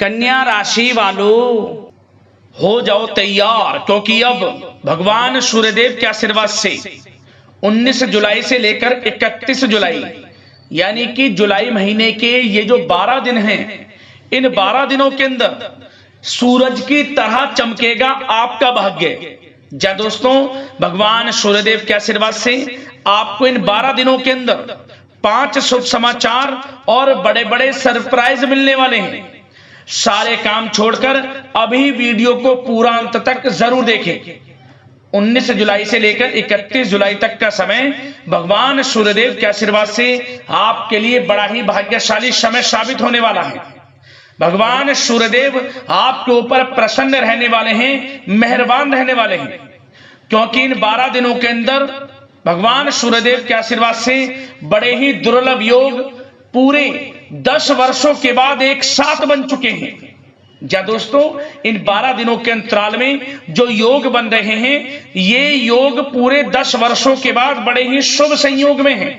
कन्या राशि वालों हो जाओ तैयार, क्योंकि अब भगवान सूर्यदेव के आशीर्वाद से 19 जुलाई से लेकर 31 जुलाई यानी कि जुलाई महीने के ये जो 12 दिन हैं, इन 12 दिनों के अंदर सूरज की तरह चमकेगा आपका भाग्य। जा दोस्तों, भगवान सूर्यदेव के आशीर्वाद से आपको इन 12 दिनों के अंदर 5 शुभ समाचार और बड़े बड़े सरप्राइज मिलने वाले हैं। सारे काम छोड़कर अभी वीडियो को पूरा अंत तक जरूर देखें। 19 जुलाई से लेकर 31 जुलाई तक का समय भगवान सूर्यदेव के आशीर्वाद से आपके लिए बड़ा ही भाग्यशाली समय साबित होने वाला है। भगवान सूर्यदेव आपके ऊपर प्रसन्न रहने वाले हैं, मेहरबान रहने वाले हैं, क्योंकि इन 12 दिनों के अंदर भगवान सूर्यदेव के आशीर्वाद से बड़े ही दुर्लभ योग पूरे 10 वर्षों के बाद एक साथ बन चुके हैं। जा दोस्तों, इन 12 दिनों के अंतराल में जो योग बन रहे हैं, ये योग पूरे 10 वर्षों के बाद बड़े ही शुभ संयोग में हैं,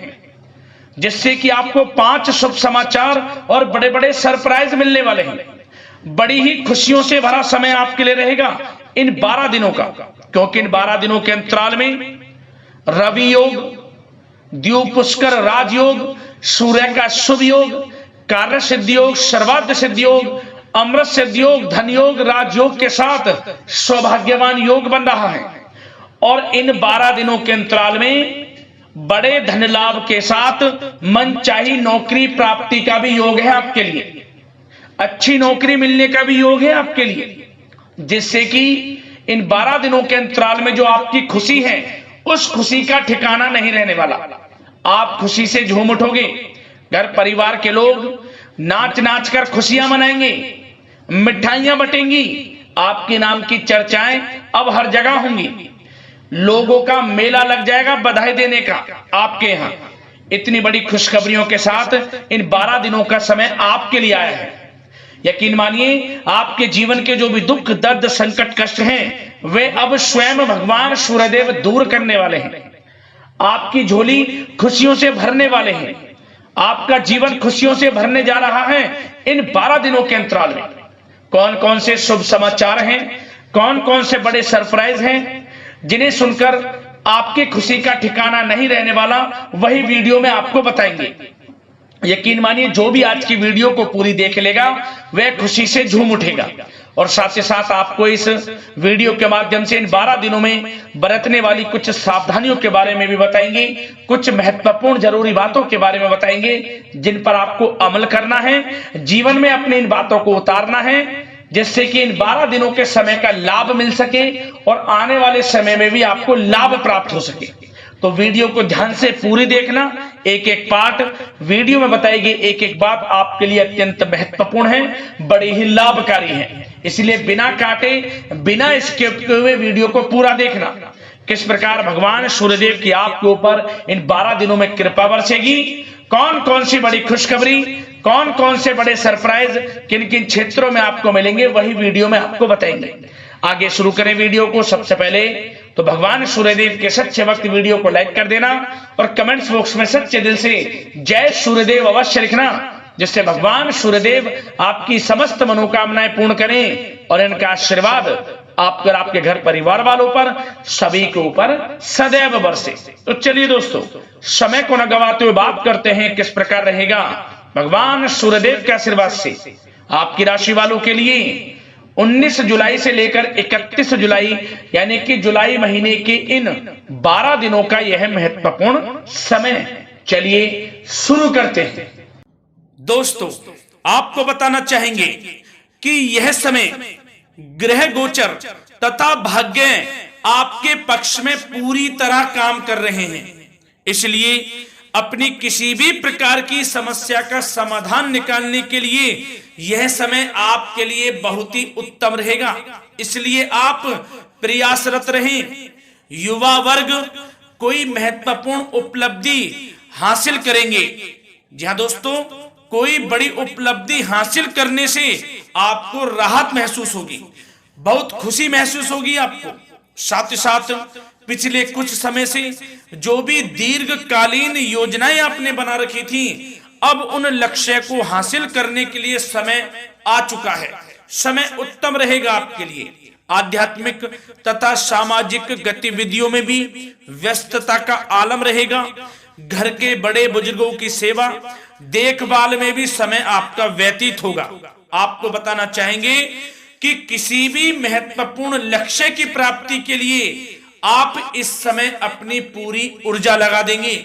जिससे कि आपको 5 शुभ समाचार और बड़े बड़े सरप्राइज मिलने वाले हैं। बड़ी ही खुशियों से भरा समय आपके लिए रहेगा इन 12 दिनों का, क्योंकि इन 12 दिनों के अंतराल में रवि योग, द्वीप पुष्कर राजयोग, सूर्य का शुभ योग, कार्य सिद्धि योग, सर्वार्थ सिद्धि योग, अमृत सिद्धि योग, धन योग, राजयोग के साथ सौभाग्यवान योग बन रहा है। और इन 12 दिनों के अंतराल में बड़े धन लाभ के साथ मनचाही नौकरी प्राप्ति का भी योग है आपके लिए। अच्छी नौकरी मिलने का भी योग है आपके लिए, जिससे कि इन 12 दिनों के अंतराल में जो आपकी खुशी है, उस खुशी का ठिकाना नहीं रहने वाला। आप खुशी से झूम उठोगे, घर परिवार के लोग नाच नाच कर खुशियां मनाएंगे, मिठाइयां बटेंगी, आपके नाम की चर्चाएं अब हर जगह होंगी, लोगों का मेला लग जाएगा बधाई देने का आपके यहां। इतनी बड़ी खुशखबरियों के साथ इन 12 दिनों का समय आपके लिए आया है। यकीन मानिए, आपके जीवन के जो भी दुख दर्द संकट कष्ट हैं, वे अब स्वयं भगवान सूर्यदेव दूर करने वाले हैं। आपकी झोली खुशियों से भरने वाले हैं। आपका जीवन खुशियों से भरने जा रहा है इन 12 दिनों के अंतराल में। कौन कौन से शुभ समाचार हैं, कौन कौन से बड़े सरप्राइज हैं, जिन्हें सुनकर आपकी खुशी का ठिकाना नहीं रहने वाला, वही वीडियो में आपको बताएंगे। यकीन मानिए, जो भी आज की वीडियो को पूरी देख लेगा, वह खुशी से झूम उठेगा। और साथ ही साथ आपको इस वीडियो के माध्यम से इन 12 दिनों में बरतने वाली कुछ सावधानियों के बारे में भी बताएंगे, कुछ महत्वपूर्ण जरूरी बातों के बारे में बताएंगे, जिन पर आपको अमल करना है, जीवन में अपने इन बातों को उतारना है, जिससे कि इन 12 दिनों के समय का लाभ मिल सके और आने वाले समय में भी आपको लाभ प्राप्त हो सके। तो वीडियो को ध्यान से पूरी देखना। एक एक पार्ट वीडियो में बताएगी, एक एक बात आपके लिए अत्यंत महत्वपूर्ण है, बड़ी ही लाभकारी है। इसलिए बिना काटे, बिना स्किप किए हुए वीडियो को पूरा देखना। किस प्रकार भगवान सूर्यदेव की आपके ऊपर इन 12 दिनों में कृपा बरसेगी, कौन कौन सी बड़ी खुशखबरी, कौन कौन से बड़े सरप्राइज किन किन क्षेत्रों में आपको मिलेंगे, वही वीडियो में आपको बताएंगे। आगे शुरू करें वीडियो को। सबसे पहले तो भगवान सूर्यदेव के सच्चे भक्त वीडियो को लाइक कर देना और कमेंट्स बॉक्स में सच्चे दिल से जय सूर्यदेव अवश्य लिखना, जिससे भगवान सूर्यदेव आपकी समस्त मनोकामनाएं पूर्ण करें और इनका आशीर्वाद आप पर, आपके घर परिवार वालों पर, सभी के ऊपर सदैव बरसे। तो चलिए दोस्तों, समय को न गवाते हुए बात करते हैं किस प्रकार रहेगा भगवान सूर्यदेव के आशीर्वाद से आपकी राशि वालों के लिए 19 जुलाई से लेकर 31 जुलाई यानी कि जुलाई महीने के इन 12 दिनों का यह महत्वपूर्ण समय। चलिए शुरू करते हैं। दोस्तों, आपको बताना चाहेंगे कि यह समय ग्रह गोचर तथा भाग्य आपके पक्ष में पूरी तरह काम कर रहे हैं। इसलिए अपनी किसी भी प्रकार की समस्या का समाधान निकालने के लिए यह समय आपके लिए बहुत ही उत्तम रहेगा। इसलिए आप प्रयासरत रहें। युवा वर्ग कोई महत्वपूर्ण उपलब्धि हासिल करेंगे। जी हाँ दोस्तों, कोई बड़ी उपलब्धि हासिल करने से आपको राहत महसूस होगी, बहुत खुशी महसूस होगी आपको। साथ ही साथ पिछले कुछ समय से जो भी दीर्घकालीन योजनाएं आपने बना रखी थी, अब उन लक्ष्य को हासिल करने के लिए समय आ चुका है। समय उत्तम रहेगा आपके लिए। आध्यात्मिक तथा सामाजिक गतिविधियों में भी व्यस्तता का आलम रहेगा। घर के बड़े बुजुर्गों की सेवा देखभाल में भी समय आपका व्यतीत होगा। आपको बताना चाहेंगे कि किसी भी महत्वपूर्ण लक्ष्य की प्राप्ति के लिए आप इस समय अपनी पूरी ऊर्जा लगा देंगे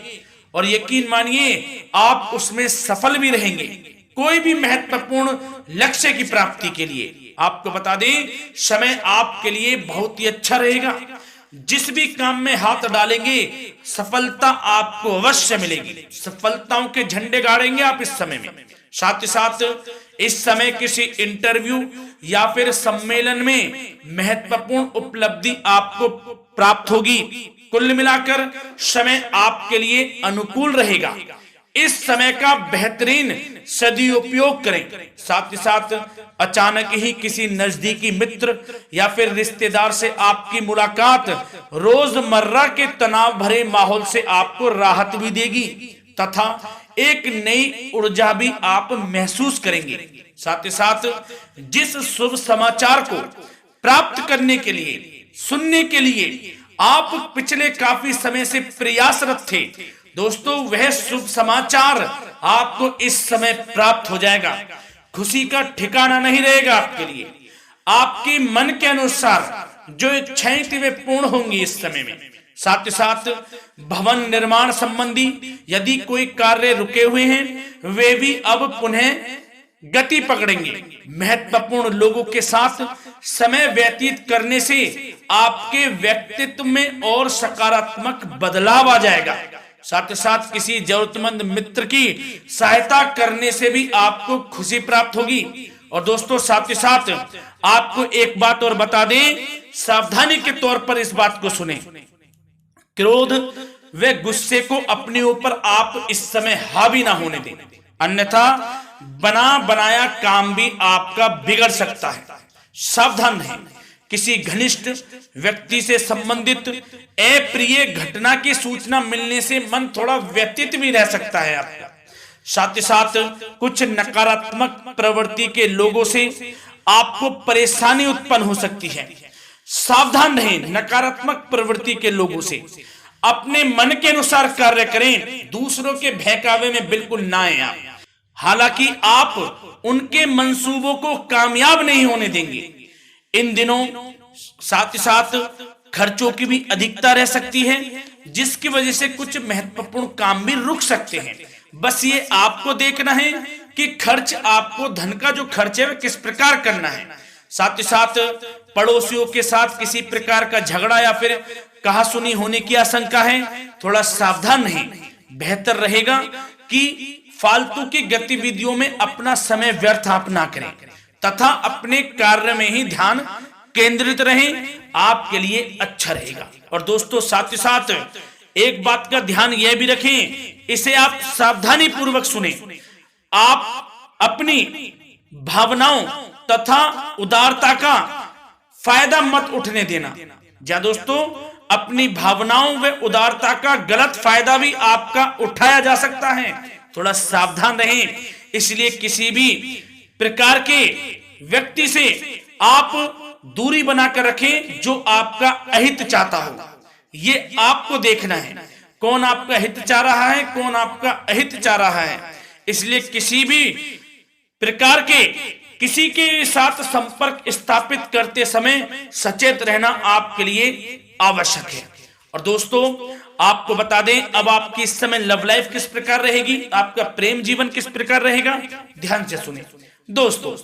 और यकीन मानिए आप उसमें सफल भी रहेंगे। कोई भी महत्वपूर्ण लक्ष्य की प्राप्ति के लिए आपको बता दें, समय आपके लिए बहुत ही अच्छा रहेगा। जिस भी काम में हाथ डालेंगे सफलता आपको अवश्य मिलेगी। सफलताओं के झंडे गाड़ेंगे आप इस समय में। साथ ही साथ इस समय किसी इंटरव्यू या फिर सम्मेलन में महत्वपूर्ण उपलब्धि आपको प्राप्त होगी। कुल मिलाकर समय आपके लिए अनुकूल रहेगा। इस समय का बेहतरीन सदुपयोग करें। साथ ही साथ अचानक ही किसी नजदीकी मित्र या फिर रिश्तेदार से आपकी मुलाकात रोजमर्रा के तनाव भरे माहौल से आपको राहत भी देगी तथा एक नई ऊर्जा भी आप महसूस करेंगे। साथ ही साथ जिस शुभ समाचार को प्राप्त करने के लिए, सुनने के लिए आप पिछले काफी समय से प्रयासरत थे दोस्तों, वह शुभ समाचार आपको इस समय प्राप्त हो जाएगा। खुशी का ठिकाना नहीं रहेगा आपके लिए। आपके मन के अनुसार जो इच्छाएं थी वे पूर्ण होंगी इस समय में। साथ ही साथ भवन निर्माण संबंधी यदि कोई कार्य रुके हुए हैं वे भी अब पुनः गति पकड़ेंगे। महत्वपूर्ण लोगों के साथ समय व्यतीत करने से आपके व्यक्तित्व में और सकारात्मक बदलाव आ जाएगा। साथ ही साथ किसी जरूरतमंद मित्र की सहायता करने से भी आपको खुशी प्राप्त होगी। और दोस्तों साथ ही साथ आपको एक बात और बता दें, सावधानी के तौर पर इस बात को सुने। क्रोध व गुस्से को अपने ऊपर आप इस समय हावी ना होने दें, अन्यथा बना बनाया काम भी आपका बिगड़ सकता है। सावधान रहें। किसी घनिष्ठ व्यक्ति से संबंधित अप्रिय घटना की सूचना मिलने से मन थोड़ा व्यतीत भी रह सकता है आपका। साथ ही साथ कुछ नकारात्मक प्रवृत्ति के लोगों से आपको परेशानी उत्पन्न हो सकती है। सावधान रहें नकारात्मक प्रवृत्ति के लोगों से। अपने मन के अनुसार कार्य करें, दूसरों के बहकावे में बिल्कुल ना आए आप। हालांकि आप उनके मंसूबों को कामयाब नहीं होने देंगे। इन दिनों साथ ही साथ खर्चों की भी अधिकता रह सकती है, जिसकी वजह से कुछ महत्वपूर्ण काम भी रुक सकते हैं। बस ये आपको देखना है कि खर्च, आपको धन का जो खर्च है वह किस प्रकार करना है। साथ ही साथ पड़ोसियों के साथ किसी प्रकार का झगड़ा या फिर कहासुनी होने की आशंका है, थोड़ा सावधान रहें। बेहतर रहेगा कि फालतू की गतिविधियों में अपना समय व्यर्थ आप ना करें तथा अपने कार्य में ही ध्यान केंद्रित रहें, आपके लिए अच्छा रहेगा। और दोस्तों साथ ही साथ एक बात का ध्यान यह भी रखें, इसे आप सावधानी पूर्वक सुने। आप अपनी भावनाओं तथा उदारता का फायदा मत उठने देना। जा दोस्तों, अपनी भावनाओं व उदारता का गलत फायदा भी आपका उठाया जा सकता है, थोड़ा सावधान रहें। इसलिए किसी भी प्रकार के व्यक्ति से आप दूरी बनाकर रखें जो आपका अहित चाहता हो। ये आपको देखना है, कौन आपका हित चाह रहा है, कौन आपका अहित चाह रहा है। इसलिए किसी भी प्रकार के किसी के साथ संपर्क स्थापित करते समय सचेत रहना आपके लिए आवश्यक है। और दोस्तों आपको बता दें, अब आपकी इस समय लव लाइफ किस प्रकार रहेगी, आपका प्रेम जीवन किस प्रकार रहेगा, ध्यान से सुने। दोस्तों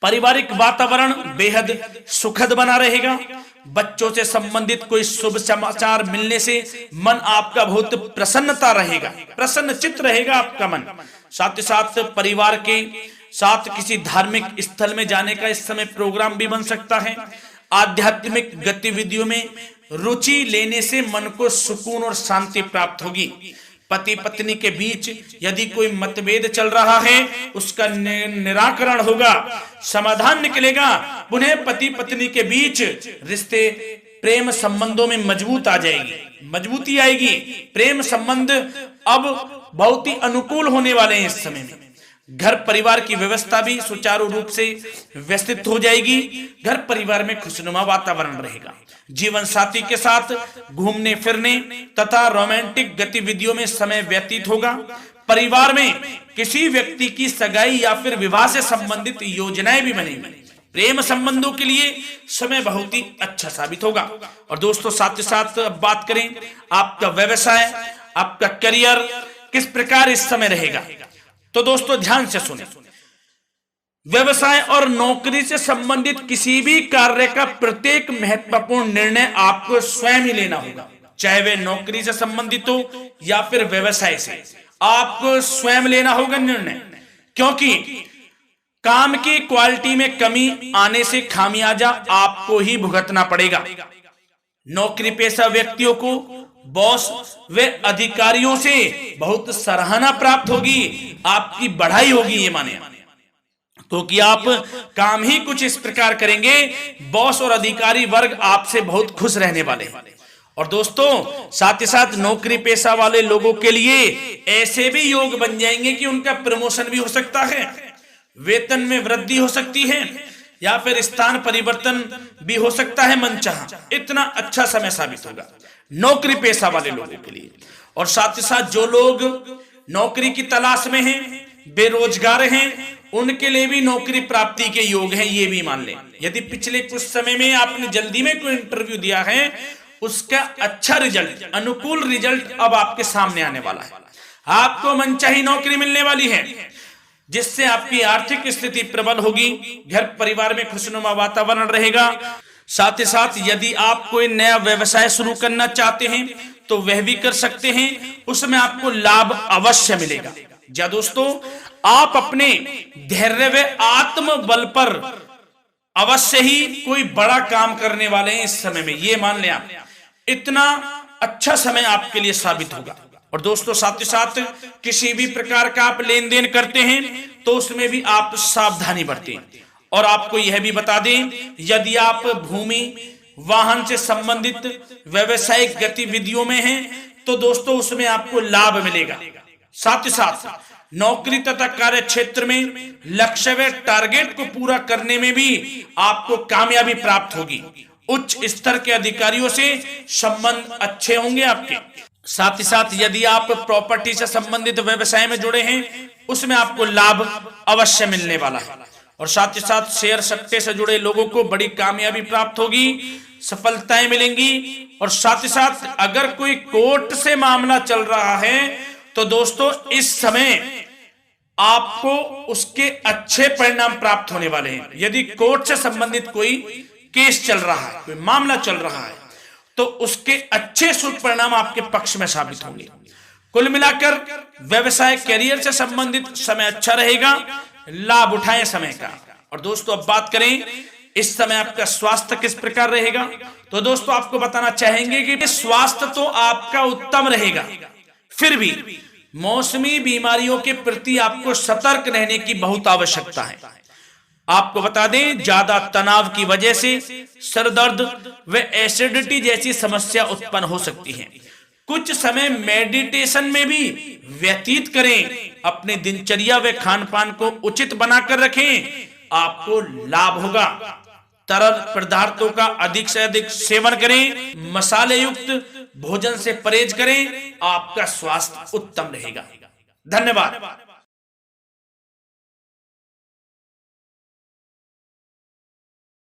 पारिवारिक वातावरण बेहद सुखद बना रहेगा। बच्चों से संबंधित कोई शुभ समाचार मिलने से मन आपका बहुत प्रसन्नता रहेगा, प्रसन्न चित्त रहेगा आपका मन। साथ ही साथ परिवार के साथ किसी धार्मिक स्थल में जाने का इस समय प्रोग्राम भी बन सकता है। आध्यात्मिक गतिविधियों में रुचि लेने से मन को सुकून और शांति प्राप्त होगी। पति पत्नी के बीच यदि कोई मतभेद चल रहा है उसका निराकरण होगा, समाधान निकलेगा। पुनः पति पत्नी के बीच रिश्ते प्रेम संबंधों में मजबूत आ जाएगी, मजबूती आएगी। प्रेम संबंध अब बहुत ही अनुकूल होने वाले हैं इस समय में। घर परिवार की व्यवस्था भी सुचारू रूप से व्यवस्थित हो जाएगी। घर परिवार में खुशनुमा वातावरण रहेगा। जीवन साथी के साथ घूमने फिरने तथा रोमांटिक गतिविधियों में समय व्यतीत होगा। परिवार में किसी व्यक्ति की सगाई या फिर विवाह से संबंधित योजनाएं भी बनेंगी। प्रेम संबंधों के लिए समय बहुत ही अच्छा साबित होगा। और दोस्तों साथ ही साथ अब बात करें आपका व्यवसाय, आपका करियर किस प्रकार इस समय रहेगा, तो दोस्तों ध्यान से सुने। व्यवसाय और नौकरी से संबंधित किसी भी कार्य का प्रत्येक महत्वपूर्ण निर्णय आपको स्वयं ही लेना होगा, चाहे वे नौकरी से संबंधित हो या फिर व्यवसाय से। आपको स्वयं लेना होगा निर्णय, क्योंकि काम की क्वालिटी में कमी आने से खामियाजा आपको ही भुगतना पड़ेगा। नौकरी पेशा व्यक्तियों को बॉस व अधिकारियों से बहुत सराहना प्राप्त होगी, आपकी बढ़ाई होगी, ये माने तो कि आप काम ही कुछ इस प्रकार करेंगे, बॉस और अधिकारी वर्ग आपसे बहुत खुश रहने वाले हैं। और दोस्तों साथ ही साथ नौकरी पेशा वाले लोगों के लिए ऐसे भी योग बन जाएंगे कि उनका प्रमोशन भी हो सकता है, वेतन में वृद्धि हो सकती है, या फिर स्थान परिवर्तन भी हो सकता है मनचाहा। इतना अच्छा समय साबित होगा नौकरी पेशा वाले लोगों के लिए। और साथ ही साथ जो लोग नौकरी की तलाश में हैं, बेरोजगार हैं, उनके लिए भी नौकरी प्राप्ति के योग हैं, ये भी मान लें। यदि पिछले कुछ समय में आपने जल्दी में कोई इंटरव्यू दिया है, उसका अच्छा रिजल्ट, अनुकूल रिजल्ट अब आपके सामने आने वाला है। आपको मनचाही नौकरी मिलने वाली है, जिससे आपकी आर्थिक स्थिति प्रबल होगी। घर परिवार में खुशनुमा वातावरण रहेगा। साथ ही साथ यदि आप कोई नया व्यवसाय शुरू करना चाहते हैं तो वह भी कर सकते हैं, उसमें आपको लाभ अवश्य मिलेगा। जा दोस्तों, आप अपने धैर्य व आत्मबल पर अवश्य ही कोई बड़ा काम करने वाले हैं इस समय में, ये मान लें आप। इतना अच्छा समय आपके लिए साबित होगा। और दोस्तों साथ ही साथ किसी भी प्रकार का आप लेन देन करते हैं तो उसमें भी आप सावधानी बरतें। और आपको यह भी बता दें, यदि आप भूमि वाहन से संबंधित व्यवसायिक गतिविधियों में हैं तो दोस्तों उसमें आपको लाभ मिलेगा। साथ ही साथ नौकरी तथा कार्य क्षेत्र में लक्ष्य व टारगेट को पूरा करने में भी आपको कामयाबी प्राप्त होगी। उच्च स्तर के अधिकारियों से संबंध अच्छे होंगे आपके। साथ ही साथ यदि आप प्रॉपर्टी से संबंधित व्यवसाय में जुड़े हैं, उसमें आपको लाभ अवश्य मिलने वाला है। और साथ ही साथ शेयर सट्टे से जुड़े लोगों को बड़ी कामयाबी प्राप्त होगी, सफलताएं मिलेंगी। और साथ ही साथ अगर कोई कोर्ट से मामला चल रहा है तो दोस्तों इस समय आपको उसके अच्छे परिणाम प्राप्त होने वाले हैं। यदि कोर्ट से संबंधित कोई केस चल रहा है, कोई मामला चल रहा है, तो उसके अच्छे शुभ परिणाम आपके पक्ष में साबित होंगे। कुल मिलाकर व्यवसाय करियर से संबंधित समय अच्छा रहेगा, लाभ उठाएं समय का। और दोस्तों अब बात करें इस समय आपका स्वास्थ्य किस प्रकार रहेगा, तो दोस्तों आपको बताना चाहेंगे कि स्वास्थ्य तो आपका उत्तम रहेगा, फिर भी मौसमी बीमारियों के प्रति आपको सतर्क रहने की बहुत आवश्यकता है। आपको बता दें, ज्यादा तनाव की वजह से सर दर्द व एसिडिटी जैसी समस्या उत्पन्न हो सकती है। कुछ समय मेडिटेशन में भी व्यतीत करें, अपने दिनचर्या व खान पान को उचित बनाकर रखें, आपको लाभ होगा। तरल पदार्थों का अधिक से अधिक सेवन करें, मसाले युक्त भोजन से परहेज करें, आपका स्वास्थ्य उत्तम रहेगा। धन्यवाद।